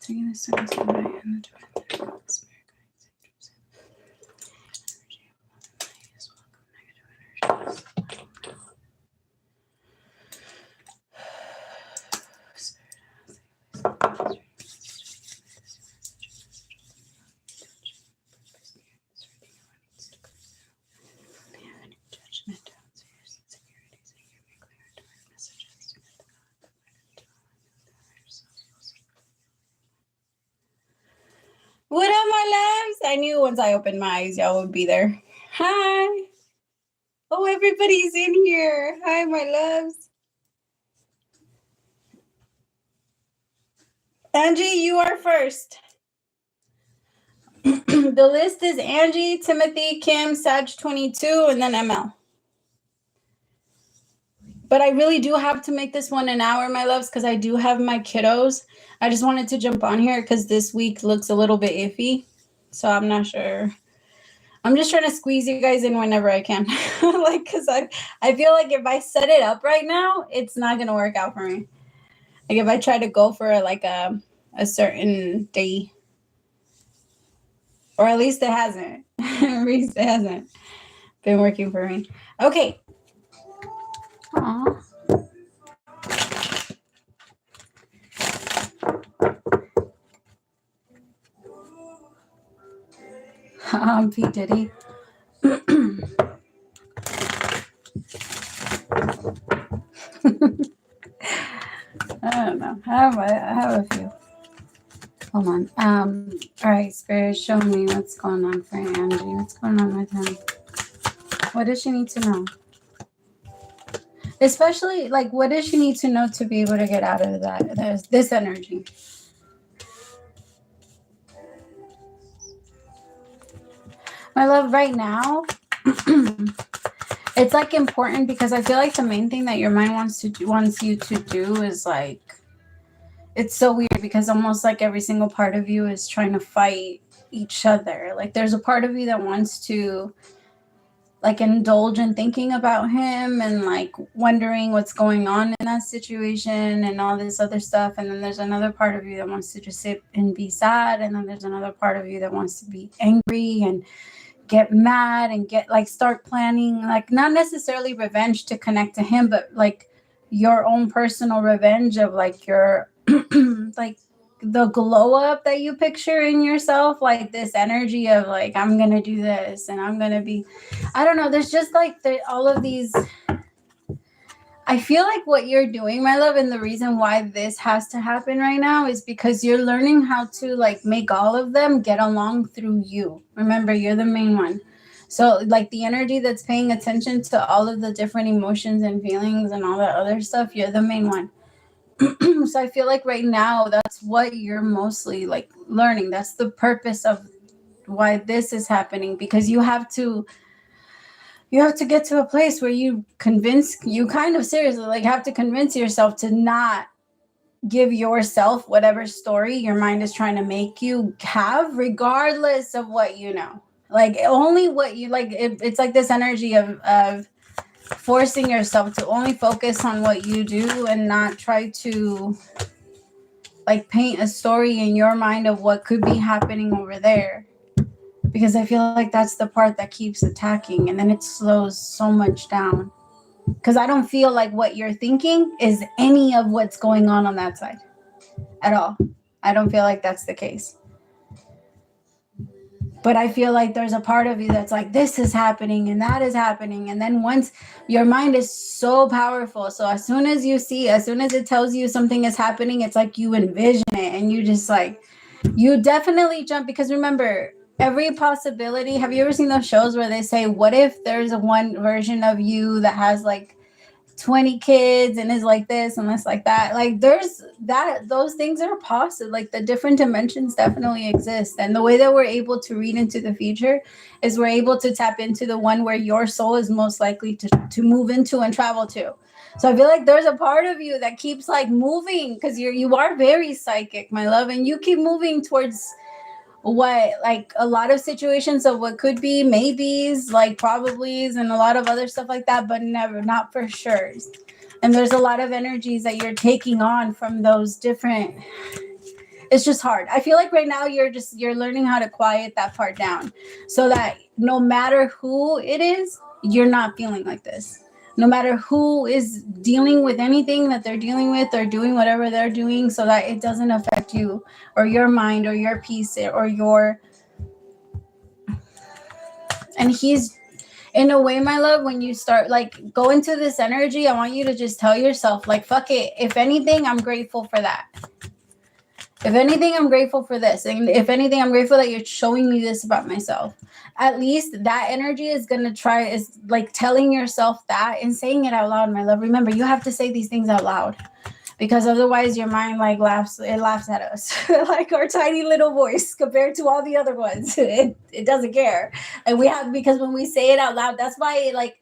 Taking this second to the right and the divine spirit guides judgment, downstairs, insecurities, and give me clear and direct messages to get the God that What up, my loves? I knew once I opened my eyes, y'all would be there. Hi. Oh, everybody's in here. Hi, my loves. Angie, you are first. The list is Angie, Timothy, Kim, Sag 22, and then ML. But I really do have to make this one an hour, my loves, because I do have my kiddos. I just wanted to jump on here because this week looks a little bit iffy. So I'm not sure. I'm just trying to squeeze you guys in whenever I can. Like, because I feel like if I set it up right now, it's not going to work out for me. Like if I try to go for like a certain day. Or at least it hasn't. At least it hasn't been working for me. Okay. Aww. P. Diddy. I don't know. I have a few. Hold on. All right, Spirit, show me what's going on for Angie. What's going on with him? What does she need to know? Especially, like, what does she need to know to be able to get out of that? There's this energy. My love, right now, it's like important because I feel like the main thing that your mind wants you to do is like, it's so weird because almost like every single part of you is trying to fight each other. Like there's a part of you that wants to like indulge in thinking about him and like wondering what's going on in that situation and all this other stuff. And then there's another part of you that wants to just sit and be sad. And then there's another part of you that wants to be angry and get mad and get like start planning, like not necessarily revenge to connect to him, but like your own personal revenge of like your like the glow up that you picture in yourself, like this energy of like I'm gonna do this and I'm gonna be, I don't know, there's just like all of these. I feel like what you're doing, my love, and the reason why this has to happen right now is because you're learning how to like make all of them get along through you. Remember, you're the main one. So like the energy that's paying attention to all of the different emotions and feelings and all that other stuff, you're the main one. So I feel like right now that's what you're mostly like learning. That's the purpose of why this is happening, because you have to get to a place where you kind of seriously like have to convince yourself to not give yourself whatever story your mind is trying to make you have, regardless of what you know. Like only what you like. It's like this energy of forcing yourself to only focus on what you do and not try to like paint a story in your mind of what could be happening over there. Because I feel like that's the part that keeps attacking, and then it slows so much down. Because I don't feel like what you're thinking is any of what's going on that side at all. I don't feel like that's the case. But I feel like there's a part of you that's like, this is happening and that is happening. And then once your mind is so powerful. So as soon as it tells you something is happening, it's like you envision it and you just like, you definitely jump. Because remember, every possibility. Have you ever seen those shows where they say, what if there's a one version of you that has like 20 kids and is like this and this like that? Like there's that, those things are possible. Like the different dimensions definitely exist. And the way that we're able to read into the future is we're able to tap into the one where your soul is most likely to move into and travel to. So I feel like there's a part of you that keeps like moving because you are very psychic, my love, and you keep moving towards what, like a lot of situations of what could be maybes, like probablys, and a lot of other stuff like that, but never, not for sure. And there's a lot of energies that you're taking on from those different. It's just hard. I feel like right now you're learning how to quiet that part down so that no matter who it is, you're not feeling like this. No matter who is dealing with anything that they're dealing with or doing whatever they're doing, so that it doesn't affect you or your mind or your peace or your. And he's, in a way, my love, when you start like go into this energy, I want you to just tell yourself like, fuck it. If anything, I'm grateful for that. If anything, I'm grateful for this. And if anything, I'm grateful that you're showing me this about myself. At least that energy is going to try, is like telling yourself that and saying it out loud, my love. Remember, you have to say these things out loud because otherwise your mind like laughs at us like our tiny little voice compared to all the other ones. It doesn't care. And we have, because when we say it out loud, that's why it, like,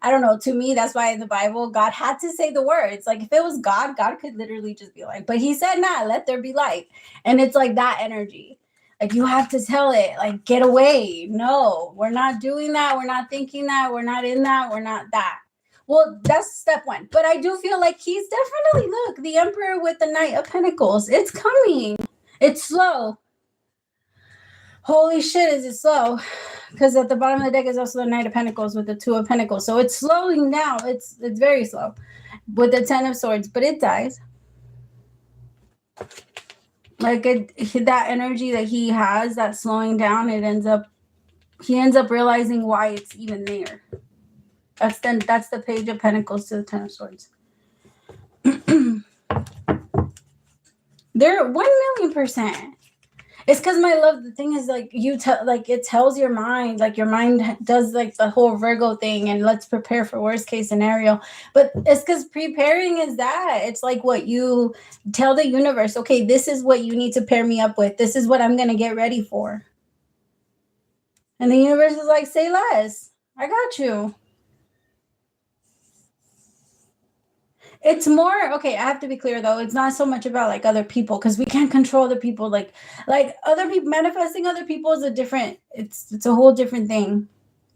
I don't know, to me, that's why in the Bible, God had to say the words. Like if it was God, God could literally just be like, but he said, nah, let there be light. And it's like that energy. Like you have to tell it, like, get away. No, we're not doing that. We're not thinking that. We're not in that. We're not that. Well, that's step one. But I do feel like he's definitely, look, the Emperor with the Knight of Pentacles. It's coming. It's slow. Holy shit, is it slow? Because at the bottom of the deck is also the Knight of Pentacles with the Two of Pentacles. So it's slowing down. It's very slow with the Ten of Swords, but it dies. Like that energy that he has, that slowing down, he ends up realizing why it's even there. That's the Page of Pentacles to the Ten of Swords. They're 1,000,000%. It's because, my love, the thing is, like, like it tells your mind, like your mind does like the whole Virgo thing and let's prepare for worst case scenario. But it's because preparing is that. It's like what you tell the universe, okay, this is what you need to pair me up with. This is what I'm going to get ready for. And the universe is like, say less. I got you. It's more, okay, I have to be clear though. It's not so much about like other people because we can't control other people. Like other people, manifesting other people is a different, it's a whole different thing.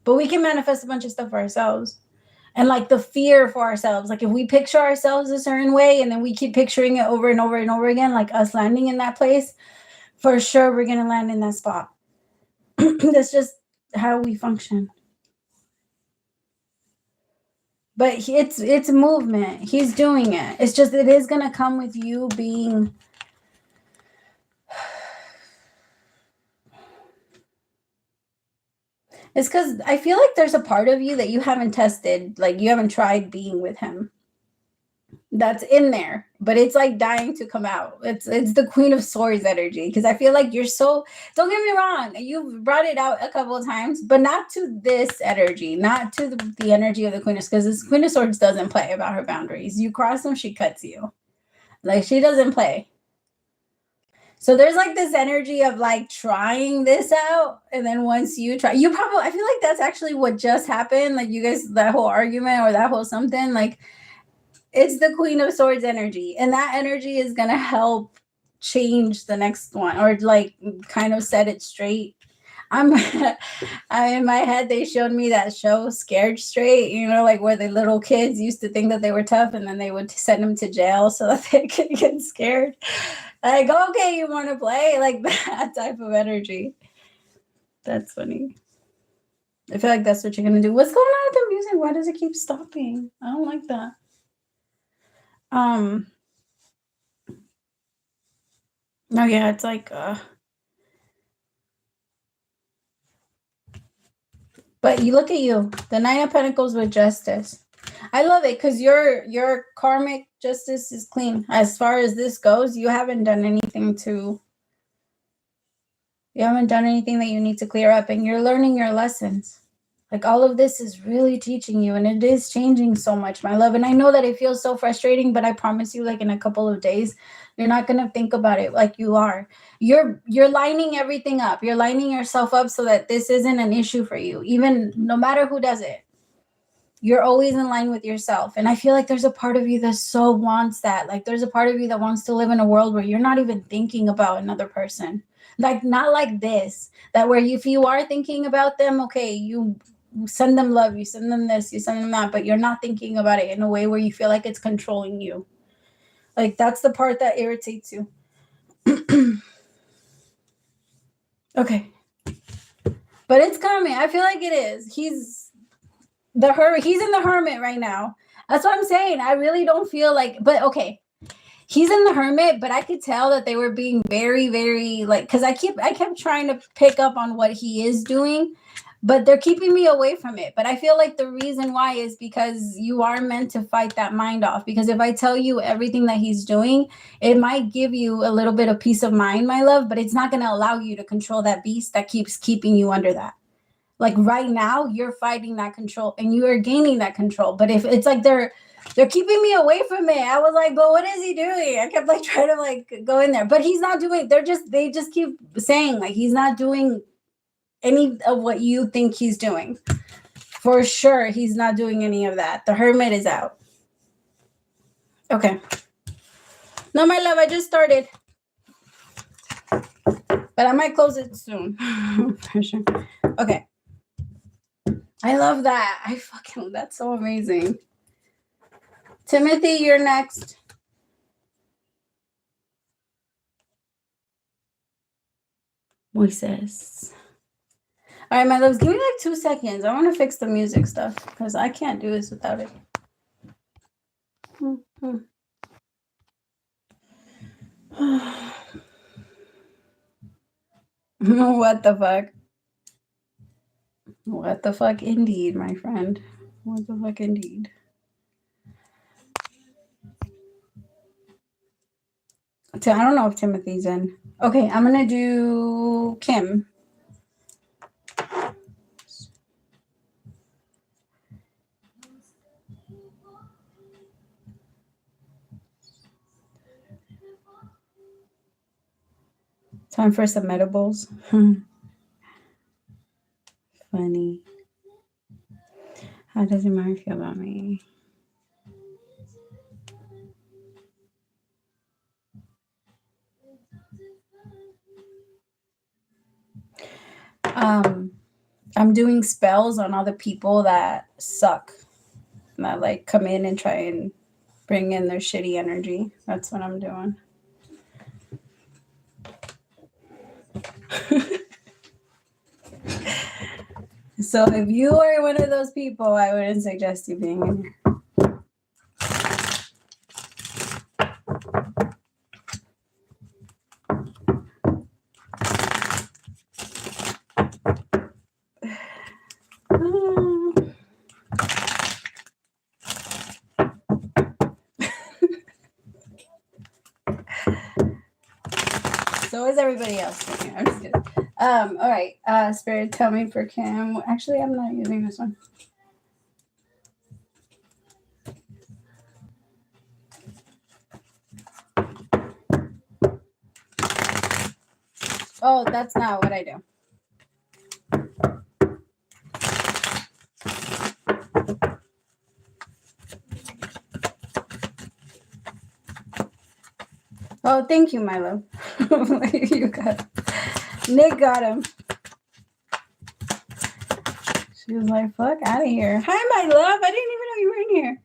But we can manifest a bunch of stuff for ourselves. And like the fear for ourselves. Like if we picture ourselves a certain way and then we keep picturing it over and over and over again, like us landing in that place, for sure we're going to land in that spot. That's just how we function. But it's movement. He's doing it. It's just, it is going to come with you being. It's because I feel like there's a part of you that you haven't tested. Like you haven't tried being with him. That's in there, but it's like dying to come out. It's the Queen of Swords energy, because I feel like you're so, don't get me wrong, you've brought it out a couple of times, but not to this energy, not to the energy of the Queen of, because this Queen of Swords doesn't play about her boundaries. You cross them, she cuts you. Like she doesn't play. So there's like this energy of like trying this out, and then once you try, you probably, I feel like that's actually what just happened. Like you guys, that whole argument or that whole something, like it's the Queen of Swords energy, and that energy is going to help change the next one, or like kind of set it straight. I'm in my head, they showed me that show Scared Straight, you know, like where the little kids used to think that they were tough and then they would send them to jail so that they could get scared. Like, okay, you want to play? Like that type of energy. That's funny. I feel like that's what you're going to do. What's going on with the music? Why does it keep stopping? I don't like that. Oh yeah, it's like but you look at you, the Nine of Pentacles with Justice. I love it because your karmic justice is clean. As far as this goes, you haven't done anything to You haven't done anything that you need to clear up, and you're learning your lessons. Like, all of this is really teaching you, and it is changing so much, my love. And I know that it feels so frustrating, but I promise you, like, in a couple of days, you're not going to think about it like you are. You're lining everything up. You're lining yourself up so that this isn't an issue for you, even no matter who does it. You're always in line with yourself. And I feel like there's a part of you that so wants that. Like, there's a part of you that wants to live in a world where you're not even thinking about another person. Like, not like this, that where if you are thinking about them, okay, you send them love, you send them this, you send them that, but you're not thinking about it in a way where you feel like it's controlling you. Like, that's the part that irritates you. Okay. But it's coming. I feel like it is. He's in the hermit right now. That's what I'm saying. I really don't feel like, but okay. He's in the hermit, but I could tell that they were being very, very, like, because I kept trying to pick up on what he is doing, but they're keeping me away from it. But I feel like the reason why is because you are meant to fight that mind off. Because if I tell you everything that he's doing, it might give you a little bit of peace of mind, my love, but it's not going to allow you to control that beast that keeps keeping you under that. Like, right now, you're fighting that control and you are gaining that control. But if it's like they're keeping me away from it, I was like, but what is he doing? I kept like trying to like go in there, but he's not doing. They just keep saying like he's not doing any of what you think he's doing. For sure, he's not doing any of that. The hermit is out. Okay. No, my love, I just started. But I might close it soon. For sure. Okay. I love that. That's so amazing. Timothy, you're next. Moises. All right, my loves, give me like 2 seconds. I want to fix the music stuff because I can't do this without it. What the fuck? What the fuck indeed, my friend. What the fuck indeed. So I don't know if Timothy's in. Okay, I'm going to do Kim. Time for some edibles. Funny. How does your mind feel about me? I'm doing spells on all the people that suck, that like come in and try and bring in their shitty energy. That's what I'm doing. So if you are one of those people, I wouldn't suggest you being in here. So is everybody else in here. I'm just kidding. All right. Spirit, tell me for Kim. Actually, I'm not using this one. Oh, that's not what I do. Oh, thank you, my love. You got him. Nick got him. She was like, fuck out of here. Hi, my love. I didn't even know you were in here.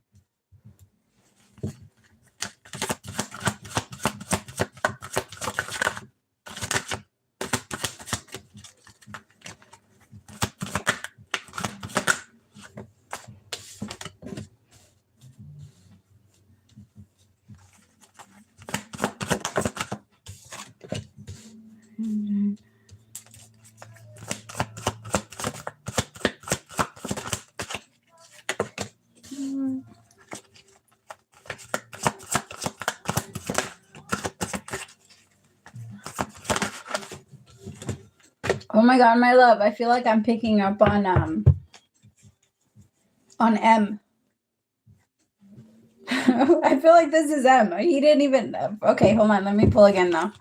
my god, my love. I feel like I'm picking up on M. I feel like this is M. He didn't even. Okay, hold on. Let me pull again now.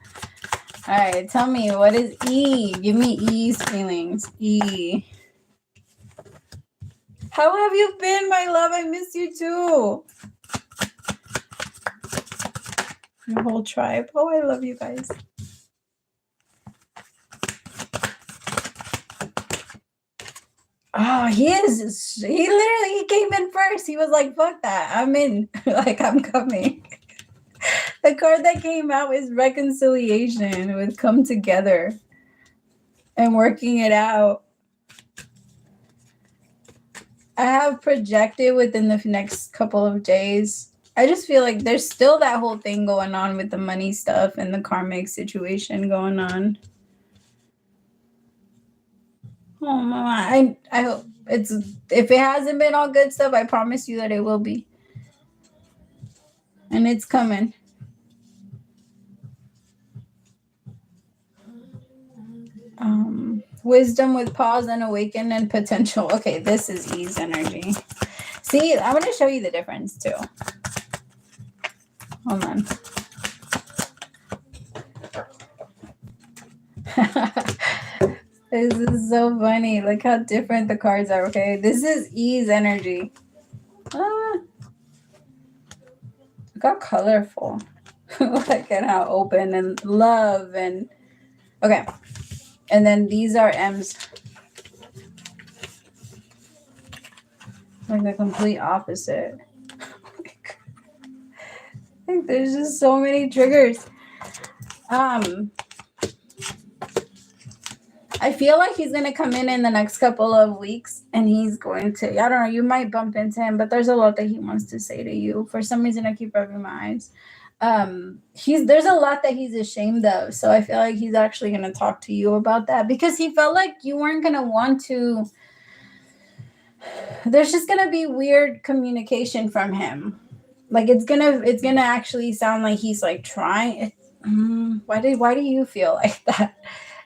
All right, tell me, what is E? Give me E's feelings. E. How have you been, my love? I miss you too. Your whole tribe. Oh, I love you guys. Oh, he literally came in first. He was like, fuck that. I'm in. Like, I'm coming. The card that came out is reconciliation with come together and working it out. I have projected within the next couple of days. I just feel like there's still that whole thing going on with the money stuff and the karmic situation going on. Oh, mama, I hope if it hasn't been all good stuff, I promise you that it will be. And it's coming. Wisdom with pause and awaken and potential. Okay, this is E's energy. See, I'm going to show you the difference too. Hold on. This is so funny. Look how different the cards are, okay? This is E's energy. Look how colorful. Look at how open and love and... Okay. And then these are M's. Like the complete opposite. I think there's just so many triggers. I feel like he's going to come in the next couple of weeks and he's going to, I don't know, you might bump into him, but there's a lot that he wants to say to you. For some reason, I keep rubbing my eyes. There's a lot that he's ashamed of. So I feel like he's actually going to talk to you about that because he felt like you weren't going to want to. There's just going to be weird communication from him. Like it's going to actually sound like he's like trying. Why do you feel like that?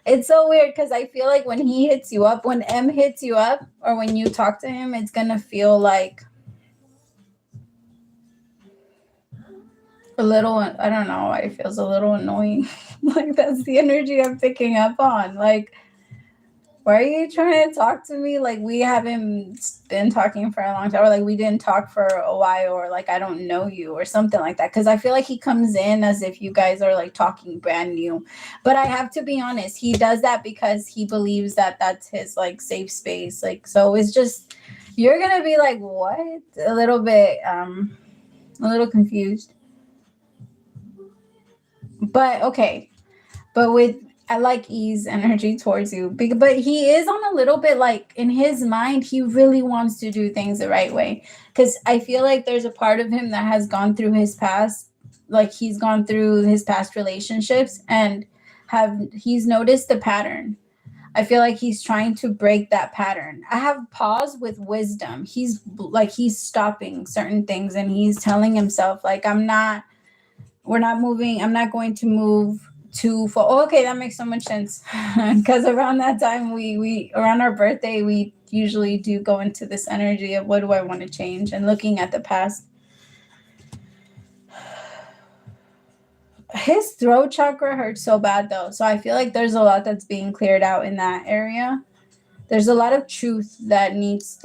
It's so weird because I feel like when he hits you up, when M hits you up, or when you talk to him, it's going to feel like a little, I don't know, it feels a little annoying. Like that's the energy I'm picking up on. Like, why are you trying to talk to me? Like we haven't been talking for a long time, or like we didn't talk for a while, or like I don't know you or something like that. Because I feel like he comes in as if you guys are like talking brand new. But I have to be honest, he does that because he believes that that's his like safe space. Like, so it's just, you're going to be like, what? A little bit, a little confused. But okay. But I like E's energy towards you, but he is on a little bit like in his mind, he really wants to do things the right way. Because I feel like there's a part of him that has gone through his past, like he's gone through his past relationships and he's noticed the pattern. I feel like he's trying to break that pattern. I have pause with wisdom. He's stopping certain things and he's telling himself like, we're not moving. I'm not going to move too far. Oh, okay, that makes so much sense. Because around that time, we around our birthday, we usually do go into this energy of what do I want to change and looking at the past. His throat chakra hurts so bad though. So I feel like there's a lot that's being cleared out in that area. There's a lot of truth that he's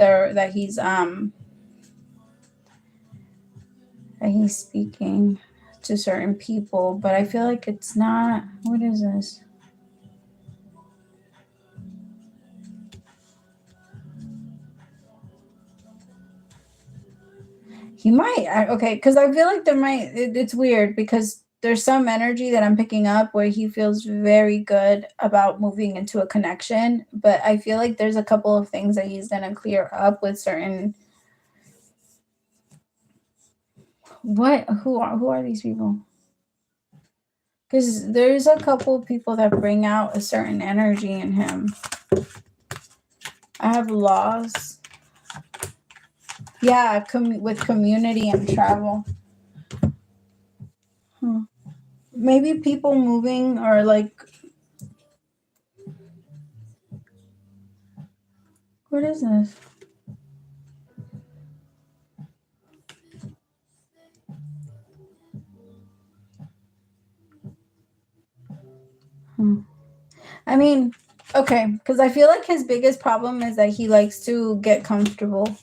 speaking to certain people, but I feel like it's not. What is this? He might. Okay, because I feel like it's weird because there's some energy that I'm picking up where he feels very good about moving into a connection, but I feel like there's a couple of things that he's gonna clear up with certain. What? Who are these people? Because there's a couple of people that bring out a certain energy in him. I have loss. Yeah, with community and travel. Maybe people moving or like What is this? I mean, okay, because I feel like his biggest problem is that he likes to get comfortable.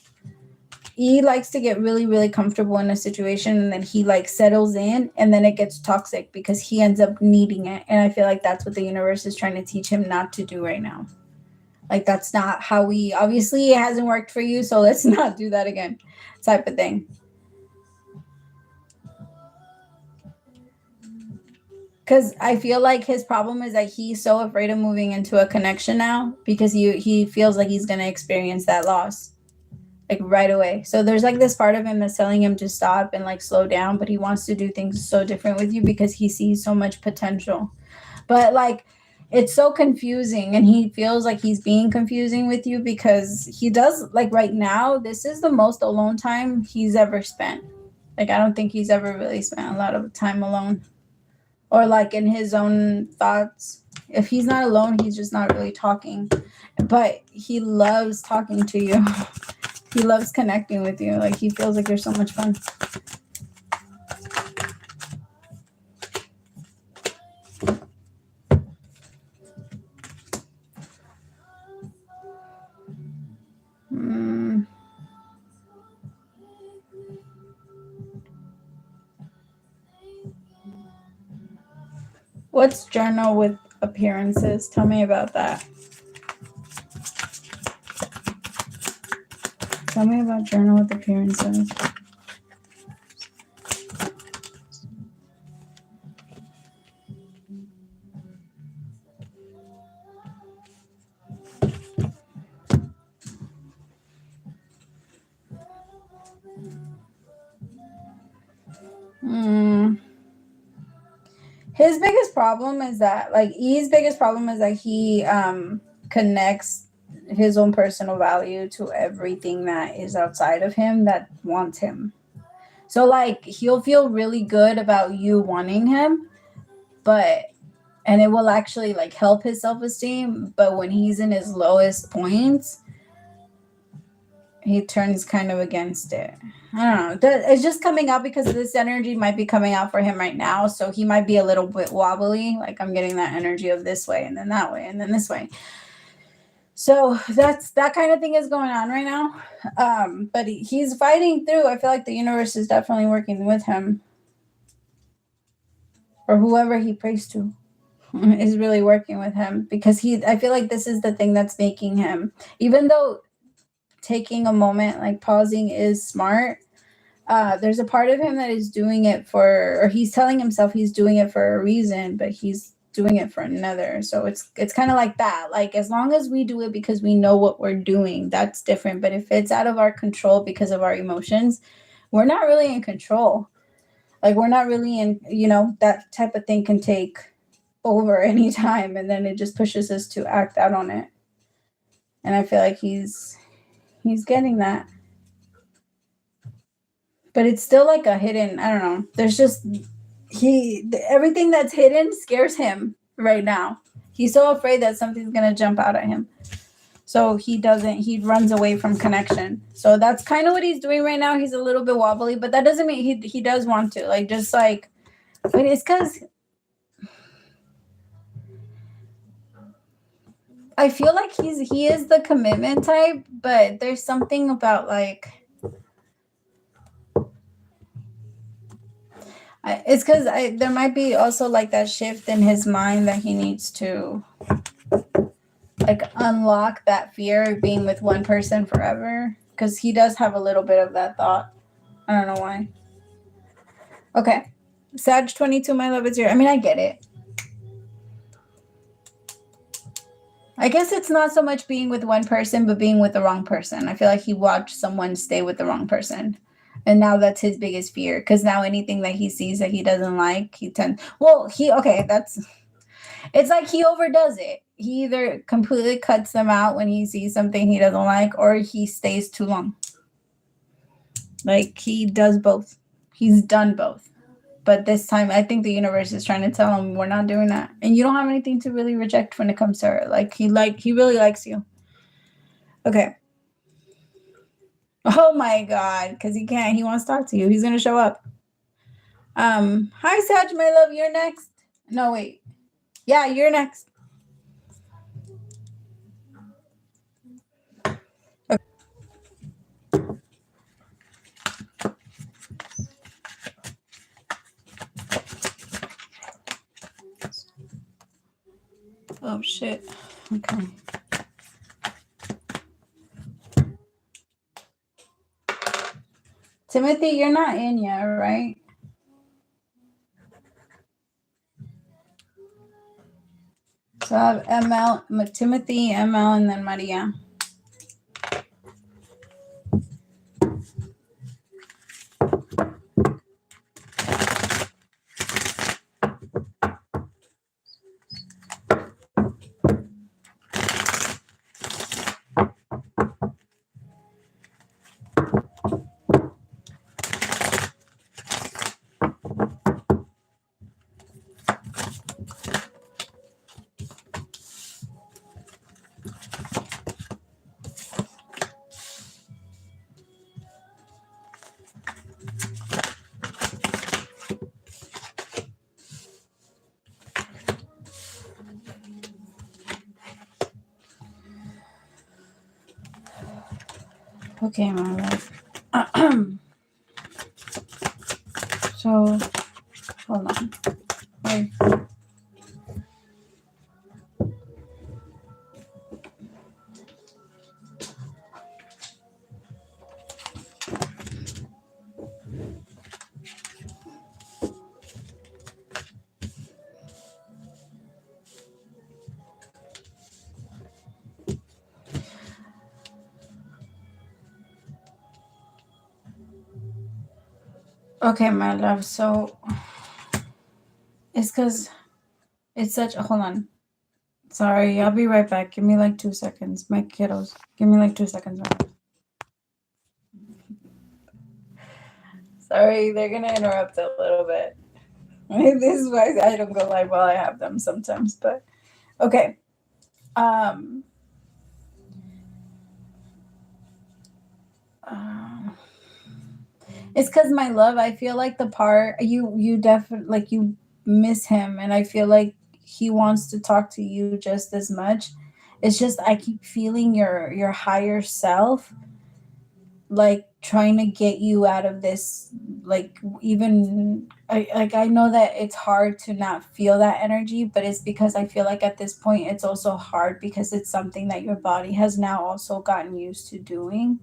He likes to get really, really comfortable in a situation, and then he like settles in, and then it gets toxic because he ends up needing it. And I feel like that's what the universe is trying to teach him not to do right now. Like, that's not how we, obviously it hasn't worked for you, so let's not do that again, type of thing. Because I feel like his problem is that he's so afraid of moving into a connection now because he feels like he's going to experience that loss like right away. So there's like this part of him that's telling him to stop and like slow down, but he wants to do things so different with you because he sees so much potential. But like, it's so confusing, and he feels like he's being confusing with you because he does, like, right now, this is the most alone time he's ever spent. Like, I don't think he's ever really spent a lot of time alone or like in his own thoughts. If he's not alone, he's just not really talking. But he loves talking to you. He loves connecting with you. Like, he feels like you're so much fun. What's journal with appearances? Tell me about that. Tell me about journal with appearances. His biggest problem is that, like, E's biggest problem is that he connects his own personal value to everything that is outside of him that wants him. So, like, he'll feel really good about you wanting him, and it will actually, like, help his self-esteem. But when he's in his lowest points, he turns kind of against it. I don't know. It's just coming out because this energy might be coming out for him right now. So he might be a little bit wobbly. Like, I'm getting that energy of this way and then that way and then this way. So that kind of thing is going on right now. But he's fighting through. I feel like the universe is definitely working with him. Or whoever he prays to is really working with him, because I feel like this is the thing that's making him, even though taking a moment, like pausing, is smart. There's a part of him that is doing it or he's telling himself he's doing it for a reason, but he's doing it for another. So it's kind of like that. Like, as long as we do it because we know what we're doing, that's different. But if it's out of our control because of our emotions, we're not really in control. Like, we're not really in, that type of thing can take over any time, and then it just pushes us to act out on it. And I feel like he's getting that. But it's still like a hidden, I don't know. There's just, everything that's hidden scares him right now. He's so afraid that something's going to jump out at him. So he runs away from connection. So that's kind of what he's doing right now. He's a little bit wobbly, but that doesn't mean he does want to. Like, just like, but it's because I feel like he is the commitment type, but there's something about, like, it's because there might be also like that shift in his mind that he needs to, like, unlock that fear of being with one person forever, because he does have a little bit of that thought. I don't know why. Okay. Sag 22, my love, is here. I mean, I get it. I guess it's not so much being with one person, but being with the wrong person. I feel like he watched someone stay with the wrong person. And now that's his biggest fear. Because now anything that he sees that he doesn't like, it's like he overdoes it. He either completely cuts them out when he sees something he doesn't like, or he stays too long. Like, he does both. He's done both. But this time, I think the universe is trying to tell him, we're not doing that. And you don't have anything to really reject when it comes to her. Like, he really likes you. Okay. Oh my God, because he can't. He wants to talk to you. He's gonna show up. Hi Saj, my love. You're next. No, wait. Yeah, you're next. Oh shit. Okay. Timothy, you're not in yet, right? So I have ML, Timothy, ML, and then Maria. Okay, my love. So, hold on. Wait. Okay, my love. So, it's because it's such. Hold on. Sorry, I'll be right back. Give me like 2 seconds. My kiddos. Give me like 2 seconds. Sorry, they're gonna interrupt a little bit. This is why I don't go live while I have them sometimes. But okay. It's because my love. I feel like the part you definitely like you miss him, and I feel like he wants to talk to you just as much. It's just I keep feeling your higher self like trying to get you out of this like even I know that it's hard to not feel that energy, but it's because I feel like at this point it's also hard because it's something that your body has now also gotten used to doing,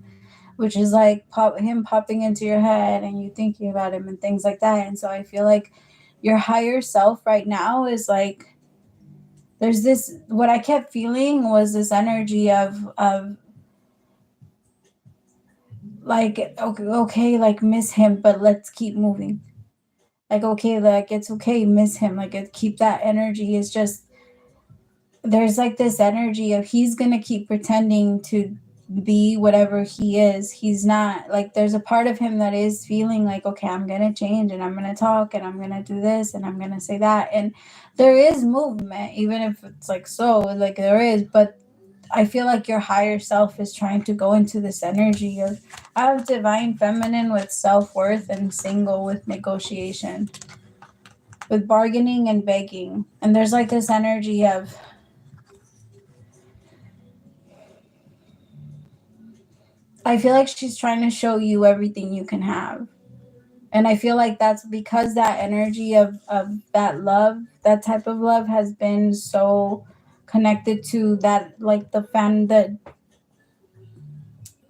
which is like him popping into your head and you thinking about him and things like that. And so I feel like your higher self right now is like there's this what I kept feeling was this energy of like okay, like miss him, but let's keep moving. Like okay, like it's okay, miss him. Like keep that energy. Is just there's like this energy of he's gonna keep pretending to be whatever he is. He's not like there's a part of him that is feeling like okay, I'm gonna change and I'm gonna talk and I'm gonna do this and I'm gonna say that. And there is movement, even if it's like so, like there is, but I feel like your higher self is trying to go into this energy of I have divine feminine with self worth and single with negotiation, with bargaining and begging. And there's like this energy of I feel like she's trying to show you everything you can have. And I feel like that's because that energy of that love, that type of love has been so connected to that like the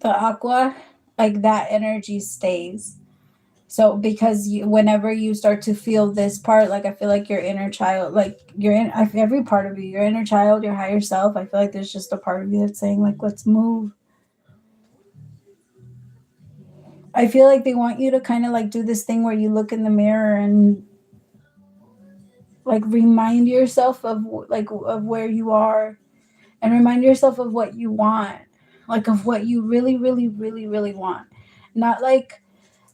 aqua, like that energy stays. So because whenever you start to feel this part, like I feel like your inner child, like your in every part of you, your inner child, your higher self, I feel like there's just a part of you that's saying like, let's move. I feel like they want you to kind of like do this thing where you look in the mirror and like remind yourself of like of where you are and remind yourself of what you want, like of what you really, really, really, really want. Not like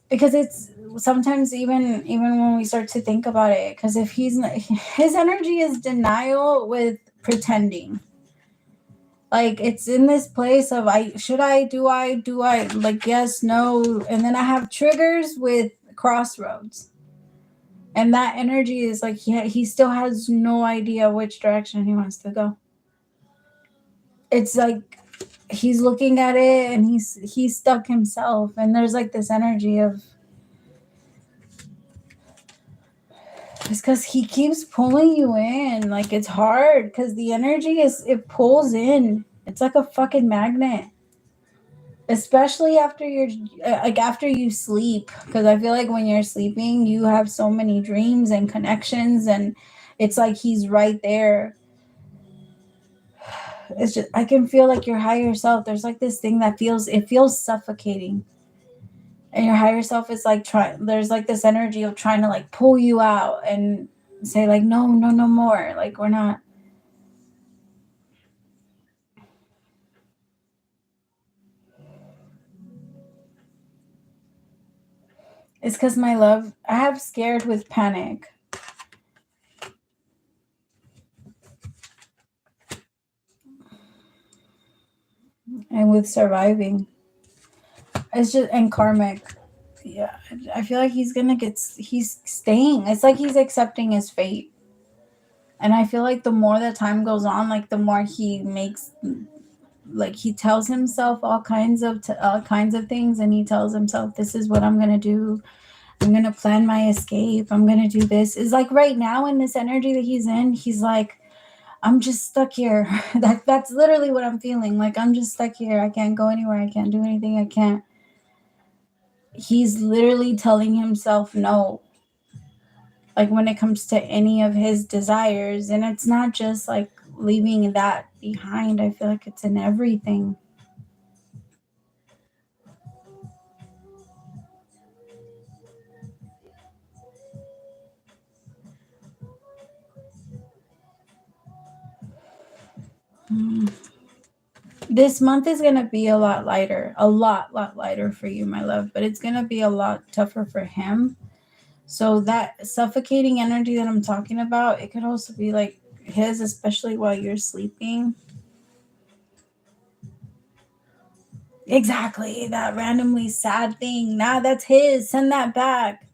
because it's sometimes even when we start to think about it because if he's not, his energy is denial with pretending Like it's in this place of do I, like yes, no, and then I have triggers with crossroads. And that energy is like he still has no idea which direction he wants to go. It's like he's looking at it and he's stuck himself, and there's like this energy of, it's because he keeps pulling you in. Like it's hard because the energy it pulls in. It's like a fucking magnet, especially after you're like after you sleep, because I feel like when you're sleeping you have so many dreams and connections, and it's like he's right there. It's just I can feel like your higher self, there's like this thing that feels suffocating, and your higher self is like there's like this energy of trying to like pull you out and say like no, no, no more, like we're not. It's because, my love, I have scared with panic and with surviving. It's just, and karmic. Yeah, I feel like he's staying. It's like he's accepting his fate. And I feel like the more that time goes on, like the more he makes, like he tells himself all kinds of things, and he tells himself, this is what I'm going to do. I'm going to plan my escape. I'm going to do this. Is like right now in this energy that he's in, he's like, I'm just stuck here. That's literally what I'm feeling. Like I'm just stuck here. I can't go anywhere. I can't do anything. I can't. He's literally telling himself no. Like when it comes to any of his desires, and it's not just like leaving that behind. I feel like it's in everything. This month is going to be a lot lighter, a lot lighter for you, my love, but it's going to be a lot tougher for him. So that suffocating energy that I'm talking about, it could also be like his, especially while you're sleeping. Exactly, that randomly sad thing. Nah, that's his. Send that back.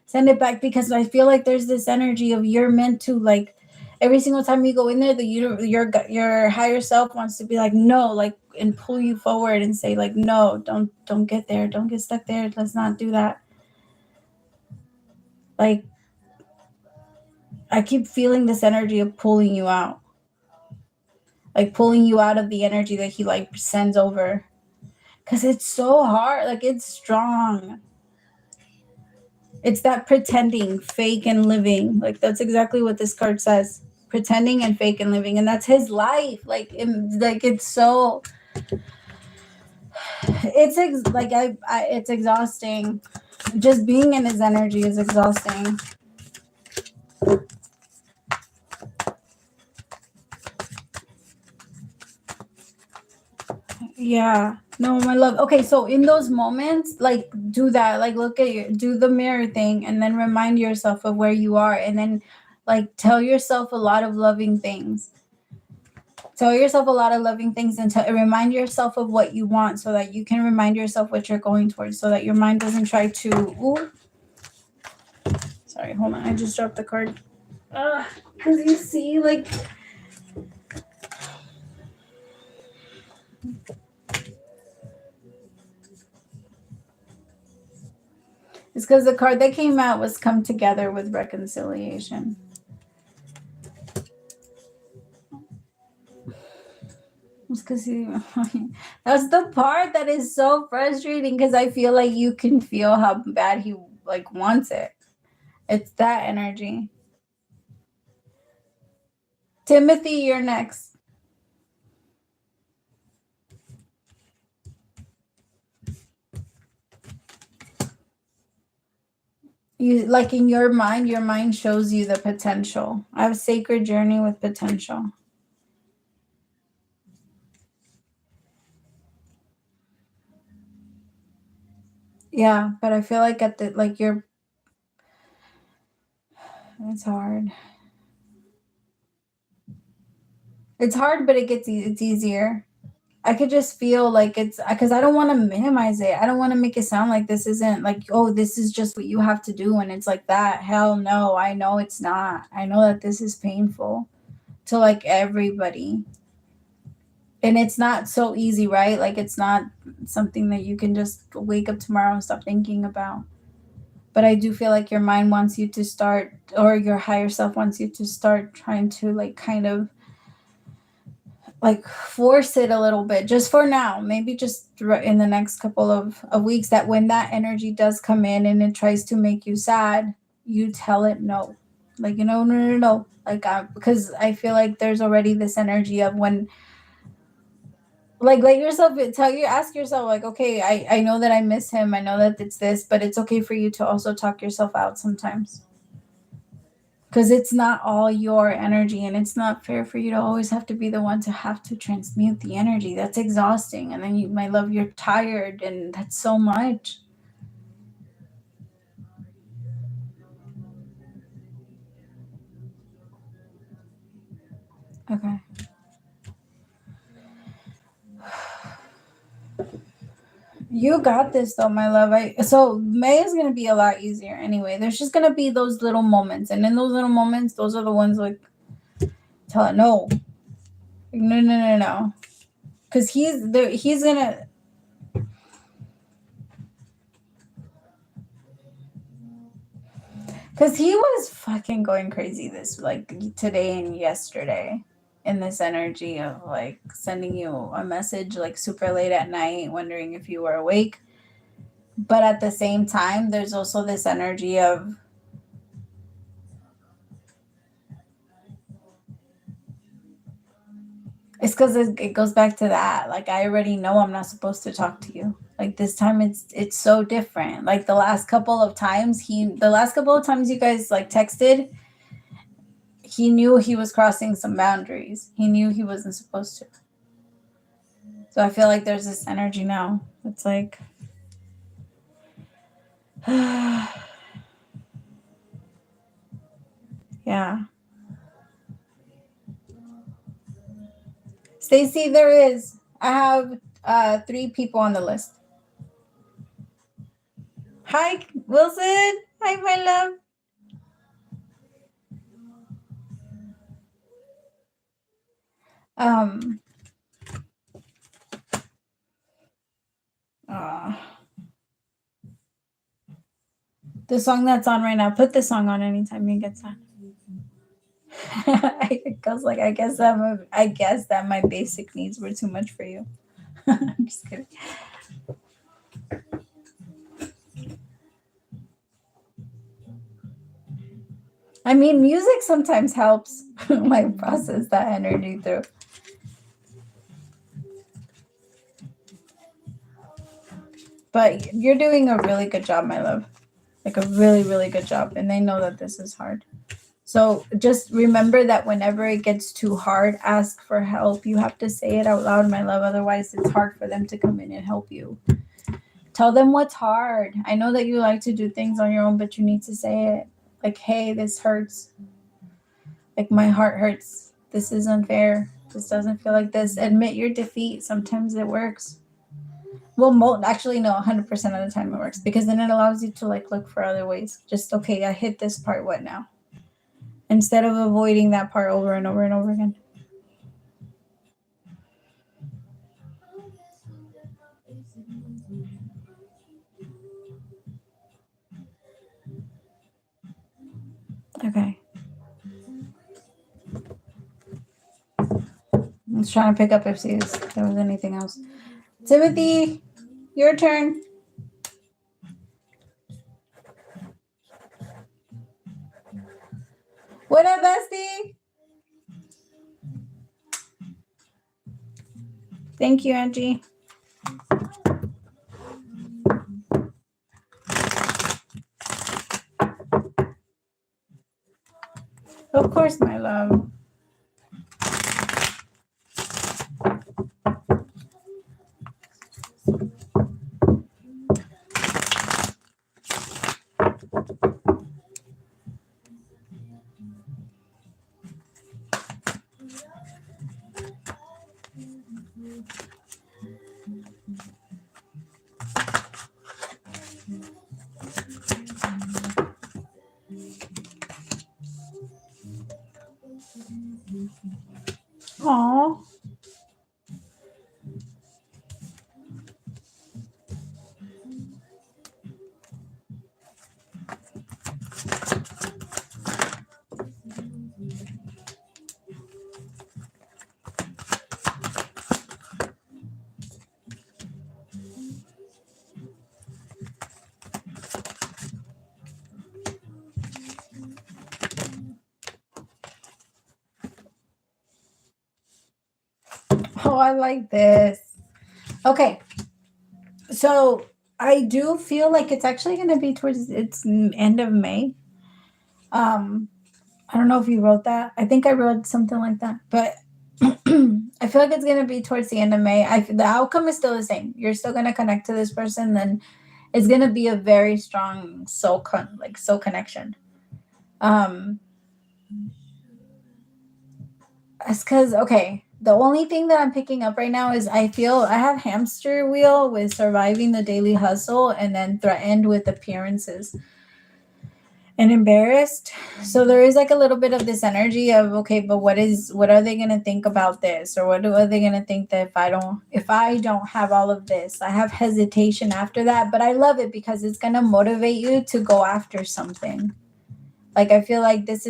Send it back, because I feel like there's this energy of you're meant to, like, every single time you go in there, your higher self wants to be like no, like, and pull you forward and say like no, don't get there, don't get stuck there, let's not do that. Like I keep feeling this energy of pulling you out, like pulling you out of the energy that he like sends over, because it's so hard, like it's strong. It's that pretending, fake and living. Like that's exactly what this card says. Pretending and fake and living, and that's his life. Like, it's so. It's exhausting. Just being in his energy is exhausting. Yeah. No, my love. Okay, so in those moments, like do that. Like do the mirror thing, and then remind yourself of where you are, and then like tell yourself a lot of loving things. Tell yourself a lot of loving things, and remind yourself of what you want, so that you can remind yourself what you're going towards, so that your mind doesn't try to. Ooh. Sorry, hold on. I just dropped the card. Because you see, like. It's because the card that came out was come together with reconciliation. It's because that's the part that is so frustrating, because I feel like you can feel how bad he like wants it. It's that energy. Timothy, you're next. You like in your mind shows you the potential. I have a sacred journey with potential. Yeah, but I feel like at the like you're. It's hard. It's hard, but it's easier. I could just feel like it's because I don't want to minimize it. I don't want to make it sound like this isn't like, oh, this is just what you have to do. And it's like that. Hell no. I know it's not. I know that this is painful to like everybody. And it's not so easy, right? Like it's not something that you can just wake up tomorrow and stop thinking about. But I do feel like your mind wants you to start, or your higher self wants you to start trying to like kind of like force it a little bit just for now, maybe just in the next couple of weeks, that when that energy does come in and it tries to make you sad, you tell it no, like, you know, no, like because I feel like there's already this energy of when like let yourself tell you ask yourself like, okay, I know that I miss him, I know that it's this, but it's okay for you to also talk yourself out sometimes, because it's not all your energy, and it's not fair for you to always have to be the one to have to transmute the energy. That's exhausting. And then you, my love, you're tired, and that's so much. Okay. You got this though, my love. So May is gonna be a lot easier anyway. There's just gonna be those little moments, and in those little moments, those are the ones like tell it no. No. Because he's there, he's gonna, because he was fucking going crazy this like today and yesterday, in this energy of like sending you a message like super late at night, wondering if you were awake. But at the same time, there's also this energy of it's because it goes back to that. Like I already know I'm not supposed to talk to you. Like this time it's so different. Like the last couple of times you guys like texted, he knew he was crossing some boundaries. He knew he wasn't supposed to. So I feel like there's this energy now. It's like yeah. Stacy, there is. I have 3 people on the list. Hi, Wilson. Hi, my love. Um uh, the song that's on right now, put the song on anytime you get sad. I guess that my basic needs were too much for you. I'm just kidding. I mean, music sometimes helps like process that energy through. But you're doing a really good job, my love. Like a really, really good job. And they know that this is hard. So just remember that whenever it gets too hard, ask for help. You have to say it out loud, my love. Otherwise, it's hard for them to come in and help you. Tell them what's hard. I know that you like to do things on your own, but you need to say it. Like, hey, this hurts. Like, my heart hurts. This is unfair. This doesn't feel like this. Admit your defeat. Sometimes it works. Well, actually, no, 100% of the time it works, because then it allows you to like look for other ways. Just, okay, I hit this part. What now? Instead of avoiding that part over and over and over again. Okay. I was trying to pick up if there was anything else. Timothy, your turn. What up, bestie? Thank you, Angie. Of course, my love. Aw. Oh, I like this. Okay. So I do feel like it's actually going to be towards its end of May. I don't know if you wrote that. I think I wrote something like that, but I feel like it's going to be towards the end of May. The outcome is still the same. You're still going to connect to this person, then it's going to be a very strong soul connection. It's because, okay, the only thing that I'm picking up right now is I feel I have hamster wheel with surviving the daily hustle and then threatened with appearances and embarrassed. So there is like a little bit of this energy of, okay, but what are they going to think about this? Or are they going to think that if I don't have all of this? I have hesitation after that, but I love it because it's going to motivate you to go after something. Like, I feel like this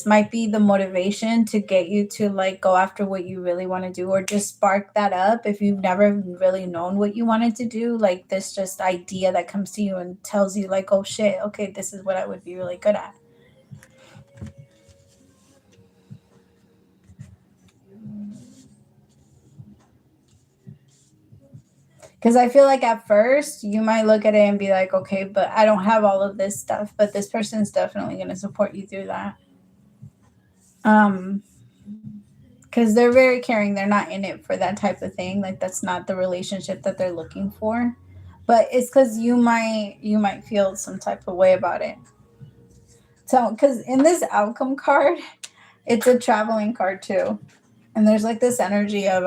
might be the motivation to get you to like go after what you really want to do, or just spark that up if you've never really known what you wanted to do. Like, this just idea that comes to you and tells you like, oh shit, okay, this is what I would be really good at. Because I feel like at first you might look at it and be like, okay, but I don't have all of this stuff, but this person's definitely going to support you through that. Because they're very caring. They're not in it for that type of thing. Like, that's not the relationship that they're looking for. But it's because you might feel some type of way about it. So, because in this outcome card, it's a traveling card too, and there's like this energy of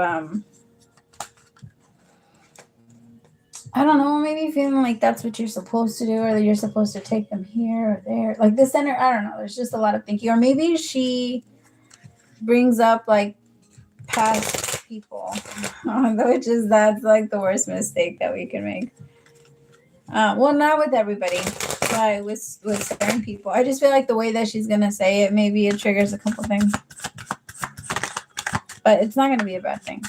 I don't know, maybe feeling like that's what you're supposed to do, or that you're supposed to take them here or there. Like this energy, I don't know. There's just a lot of thinking, or maybe she brings up like past people, that's like the worst mistake that we can make. Well, not with everybody, but with certain people. I just feel like the way that she's gonna say it, maybe it triggers a couple things, but it's not gonna be a bad thing.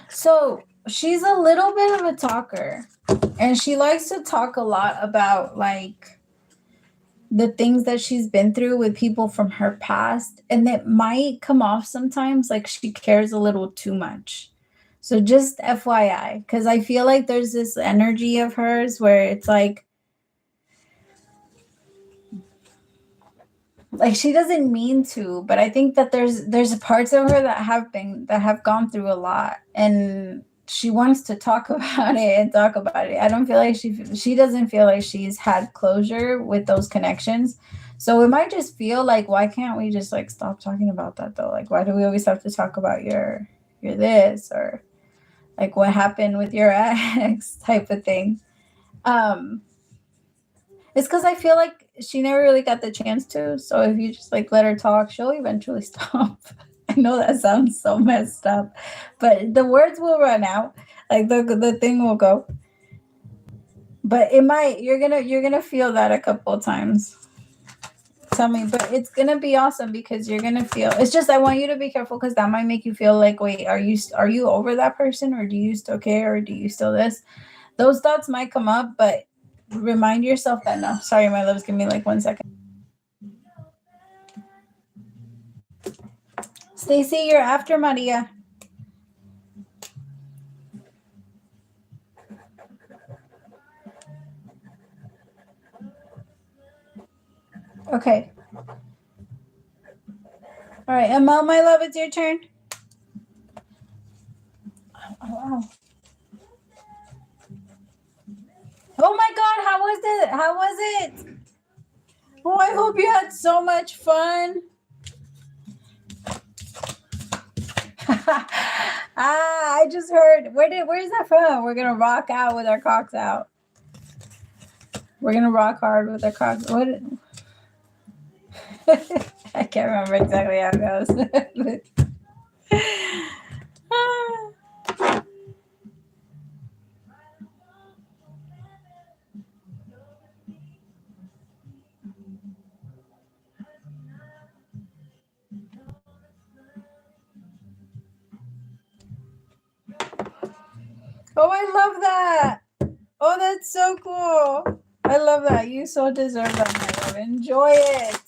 So she's a little bit of a talker, and she likes to talk a lot about like the things that she's been through with people from her past, and it might come off sometimes like she cares a little too much. So just FYI, because I feel like there's this energy of hers where it's like she doesn't mean to, but I think that there's parts of her that have gone through a lot, and she wants to talk about it. I don't feel like she doesn't feel like she's had closure with those connections. So it might just feel like, why can't we just like stop talking about that though? Like, why do we always have to talk about your this, or like what happened with your ex type of thing? It's because I feel like she never really got the chance to. So if you just like let her talk, she'll eventually stop. I know that sounds so messed up, but the words will run out. Like the thing will go. But it might. You're gonna feel that a couple of times. Tell me, but it's gonna be awesome because you're gonna feel. It's just I want you to be careful because that might make you feel like, wait, are you over that person, or do you still care, or do you still this? Those thoughts might come up, but remind yourself that no. Sorry, my loves, give me like 1 second. Stacy, you're after Maria. Okay. All right, ML, my love, it's your turn. Oh, oh my God, how was it? How was it? Oh, I hope you had so much fun. I just heard. Where's that from? We're gonna rock out with our cocks out. We're gonna rock hard with our cocks. What? I can't remember exactly how it goes. Oh, I love that. Oh, that's so cool. I love that. You so deserve that, my love. Enjoy it.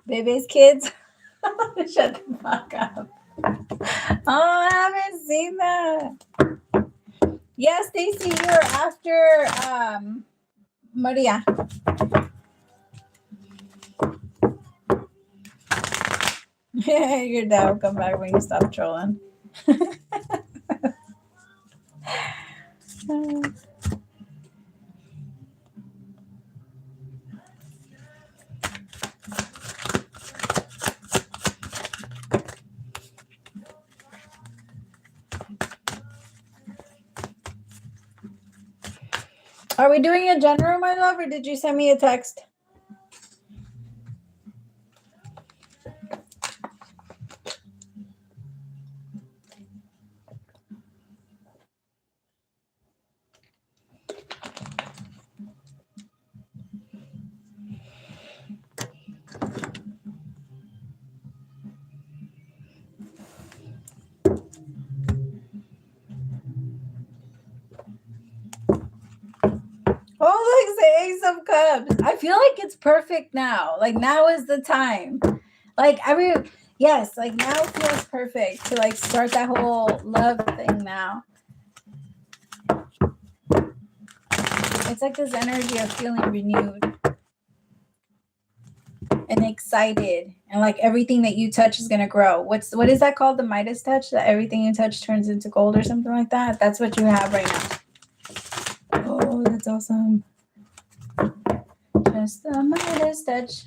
Baby's kids. Shut the fuck up. Oh, I haven't seen that. Yes, Stacy, you're after Maria. Your dad will come back when you stop trolling. Are we doing a general, my love, or did you send me a text? Oh, look, the Ace of Cups. I feel like it's perfect now. Like, now is the time. Like, yes, like, now feels perfect to, like, start that whole love thing now. It's like this energy of feeling renewed and excited. And, like, everything that you touch is going to grow. What is that called? The Midas touch? That everything you touch turns into gold or something like that? That's what you have right now. Oh, that's awesome. Just the Midas touch.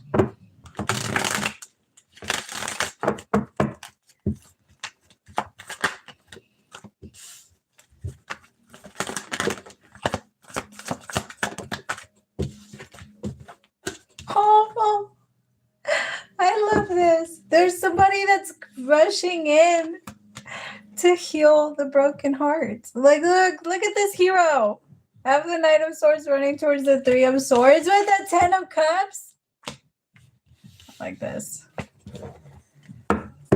Oh, I love this. There's somebody that's rushing in to heal the broken heart. Like, look at this hero. Have the Knight of Swords running towards the Three of Swords with the Ten of Cups. Like this.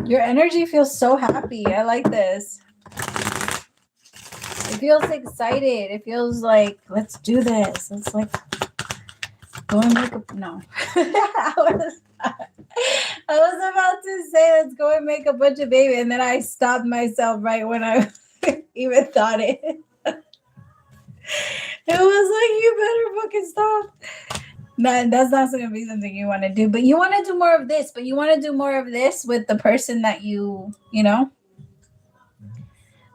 Your energy feels so happy. I like this. It feels excited. It feels like, let's do this. It's like, go and make a, no. I was about to say, let's go and make a bunch of baby. And then I stopped myself right when I even thought it. It was like, you better fucking stop. No, that's not going to be something you want to do. But you want to do more of this. But you want to do more of this with the person that you know?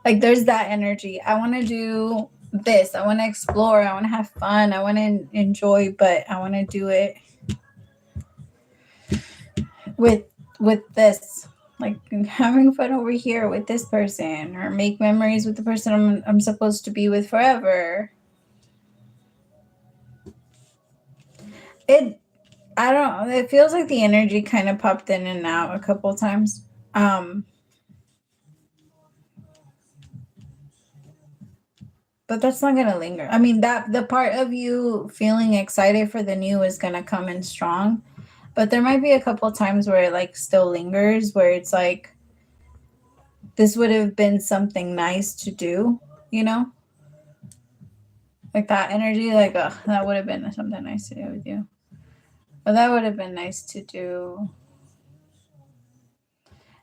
Like, there's that energy. I want to do this. I want to explore. I want to have fun. I want to enjoy. But I want to do it with this. Like, having fun over here with this person. Or make memories with the person I'm supposed to be with forever. I don't know. It feels like the energy kind of popped in and out a couple times. But that's not going to linger. I mean, that the part of you feeling excited for the new is going to come in strong. But there might be a couple times where it, like, still lingers, where it's like, this would have been something nice to do, you know? Like, that energy, like, oh, that would have been something nice to do with you. Or that would have been nice to do.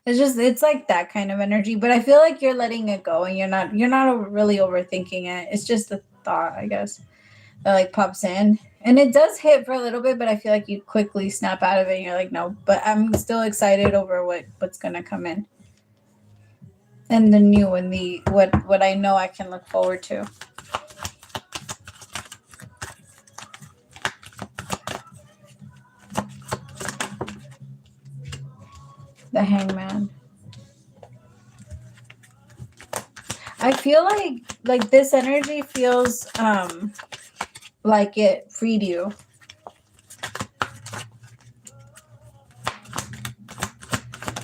It's like that kind of energy. But I feel like you're letting it go and you're not really overthinking it. It's just a thought, I guess. that like pops in. And it does hit for a little bit, but I feel like you quickly snap out of it and you're like, no. But I'm still excited over what's gonna come in. And the new and the what I know I can look forward to. The Hangman. I feel like this energy feels like it freed you.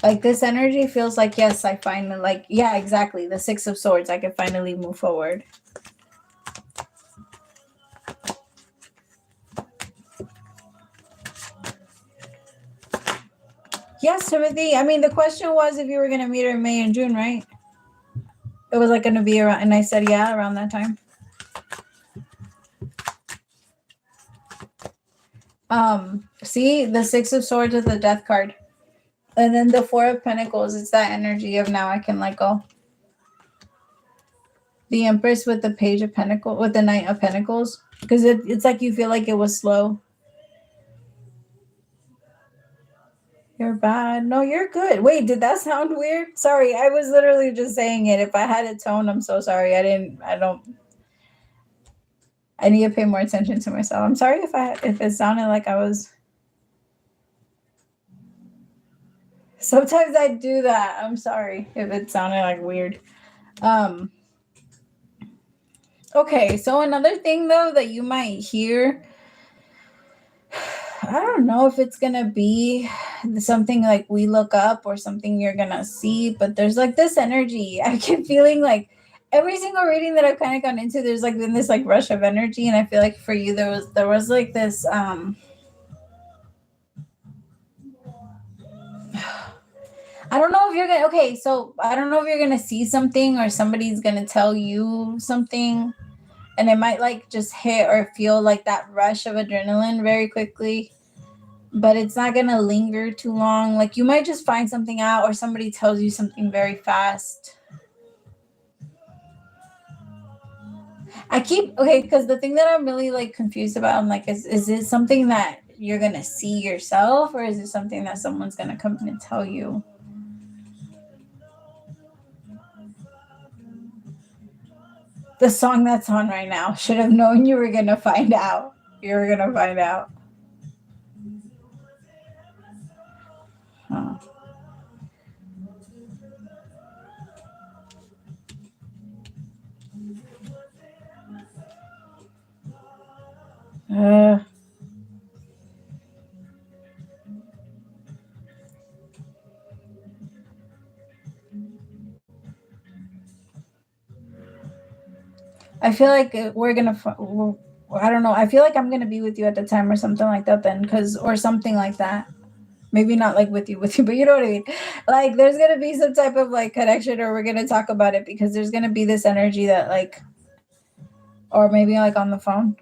Like this energy feels like, yes, I finally, like, yeah, exactly. The Six of Swords. I can finally move forward. Yes, Timothy. I mean, the question was if you were going to meet her in May and June, right? It was like going to be around, and I said, yeah, around that time. See, the Six of Swords with the Death card. And then the Four of Pentacles, it's that energy of now I can let go. The Empress with the Page of Pentacles, with the Knight of Pentacles. Because it's like you feel like it was slow. You're bad. No, you're good. Wait, did that sound weird? Sorry, I was literally just saying it. If I had a tone, I'm so sorry. I need to pay more attention to myself. I'm sorry if it sounded like I was. Sometimes I do that. I'm sorry if it sounded like weird. Okay, so another thing though that you might hear, I don't know if it's gonna be something like we look up or something you're gonna see, but there's like this energy. I keep feeling like every single reading that I've kind of gone into, there's like been this like rush of energy, and I feel like for you there was like this I don't know if you're gonna I don't know if you're gonna see something or somebody's gonna tell you something, and it might like just hit or feel like that rush of adrenaline very quickly, but it's not gonna linger too long. Like you might just find something out or somebody tells you something very fast. Because the thing that I'm really like confused about, I'm like, is it something that you're gonna see yourself, or is it something that someone's gonna come in and tell you? The song that's on right now, should have known you were gonna find out. You were gonna find out. Huh. I feel like we're gonna. I don't know. I feel like I'm gonna be with you at the time or something like that. Then, or something like that. Maybe not like with you, but you know what I mean. Like, there's gonna be some type of like connection, or we're gonna talk about it because there's gonna be this energy that like, or maybe like on the phone.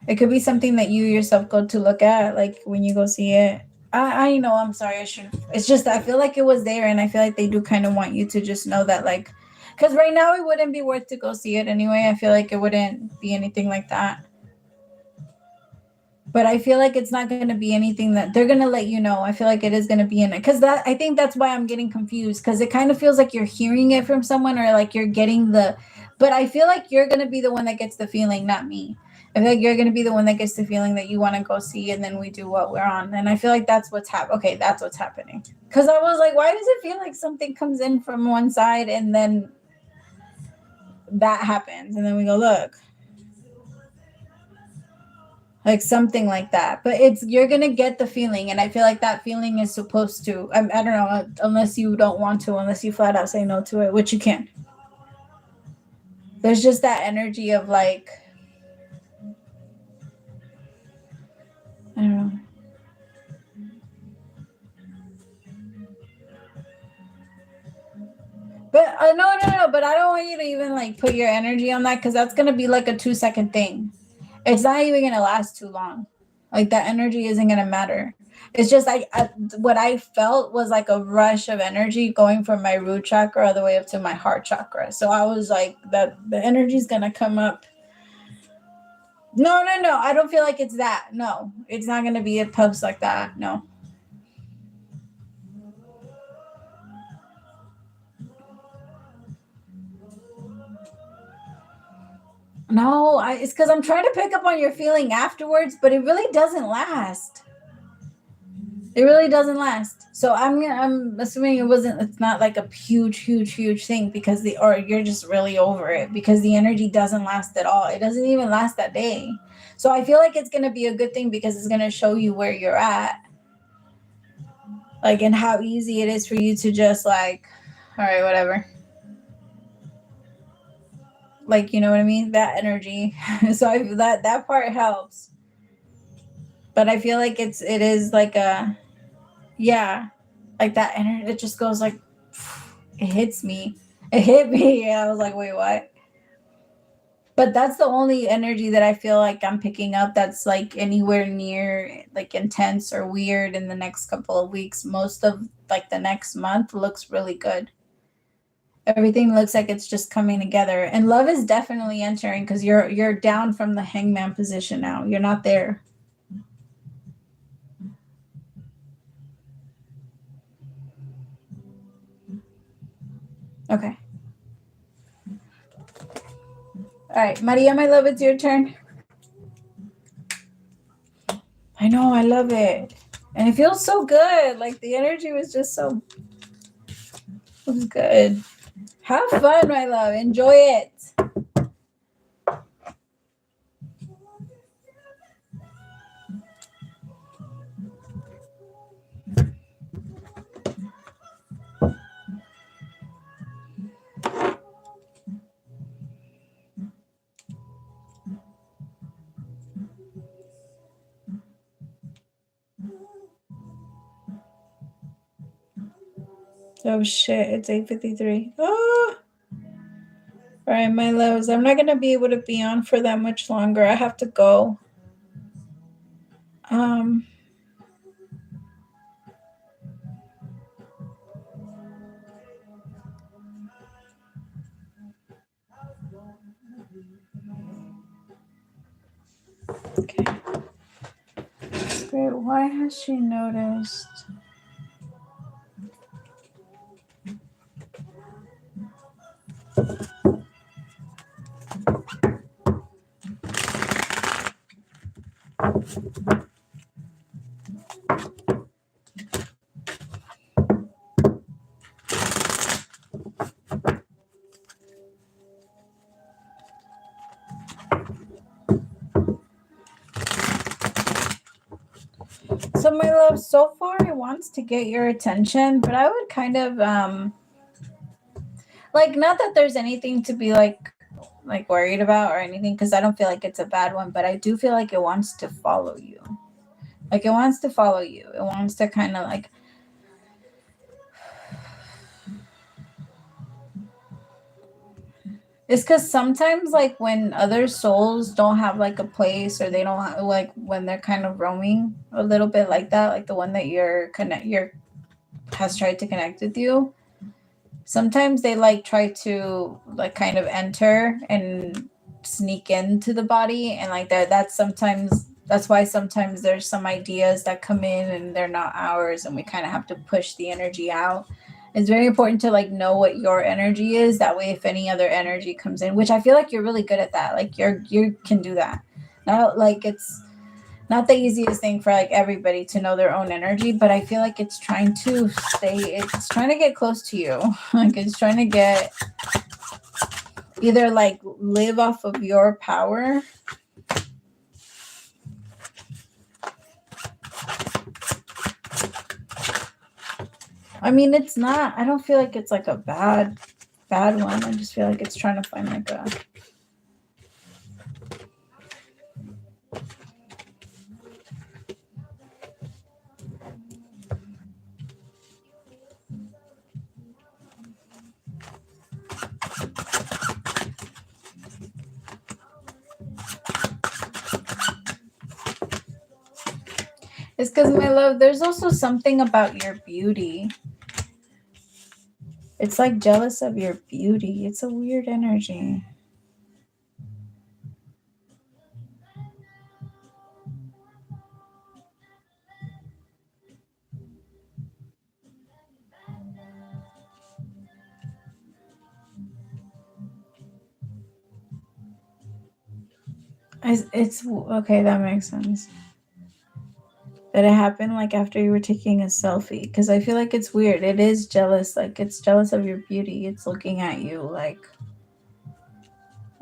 It could be something that you yourself go to look at, like when you go see it. I know. I'm sorry. I should. It's just I feel like it was there, and I feel like they do kind of want you to just know that, like, because right now it wouldn't be worth to go see it anyway. I feel like it wouldn't be anything like that. But I feel like it's not going to be anything that they're going to let you know. I feel like it is going to be in it because I think that's why I'm getting confused, because it kind of feels like you're hearing it from someone or like you're getting but I feel like you're going to be the one that gets the feeling, not me. I feel like you're going to be the one that gets the feeling that you want to go see, and then we do what we're on. And I feel like that's what's happening. Okay, that's what's happening. Because I was like, why does it feel like something comes in from one side and then that happens? And then we go, look. Like something like that. But you're going to get the feeling. And I feel like that feeling is supposed to, I don't know, unless you don't want to, unless you flat out say no to it, which you can. There's just that energy of like, I don't know. But no. But I don't want you to even like put your energy on that, because that's going to be like a 2-second thing. It's not even going to last too long. Like that energy isn't going to matter. It's just what I felt was like a rush of energy going from my root chakra all the way up to my heart chakra. So I was like, that the energy is going to come up No, no, no. I don't feel like it's that. No, it's not going to be a post like that. No. No, it's because I'm trying to pick up on your feeling afterwards, but it really doesn't last. It really doesn't last. So I'm assuming it's not like a huge thing because or you're just really over it because the energy doesn't last at all. It doesn't even last that day. So I feel like it's gonna be a good thing because it's gonna show you where you're at. Like and how easy it is for you to just like, all right, whatever. Like you know what I mean? That energy. So that part helps. But I feel like it is like a yeah, like that energy. It just goes like it hits me. It hit me. I was like, wait, what? But that's the only energy that I feel like I'm picking up that's like anywhere near like intense or weird in the next couple of weeks. Most of like the next month looks really good. Everything looks like it's just coming together. And love is definitely entering because you're down from the hangman position now. You're not there. Okay. All right, Maria, my love, it's your turn. I know, I love it. And it feels so good. Like the energy was just so it was good. Have fun, my love. Enjoy it. Oh shit, it's 8:53. Oh. All right, my loves. I'm not gonna be able to be on for that much longer. I have to go. Um Okay. Wait, why has she noticed? So my love, so far it wants to get your attention, but I would kind of like not that there's anything to be like worried about or anything because I don't feel like it's a bad one, but I do feel like it wants to follow you. Like it wants to follow you. It wants to kind of like it's because sometimes like when other souls don't have like a place or they don't have, like when they're kind of roaming a little bit like that, like the one that your has tried to connect with you. Sometimes they like try to like kind of enter and sneak into the body and like that's sometimes that's why sometimes there's some ideas that come in and they're not ours and we kind of have to push the energy out. It's very important to like know what your energy is, that way if any other energy comes in, which I feel like you're really good at that, like you can do that. Not like it's not the easiest thing for like everybody to know their own energy, but I feel like it's trying to it's trying to get close to you. Like it's trying to get either like live off of your power. I mean, it's not, I don't feel like it's like a bad one. I just feel like it's trying to find like a it's because my love, there's also something about your beauty. It's like jealous of your beauty. It's a weird energy. It's okay. That makes sense. That it happened like after you were taking a selfie, because I feel like it's weird. It is jealous. Like it's jealous of your beauty. It's looking at you like.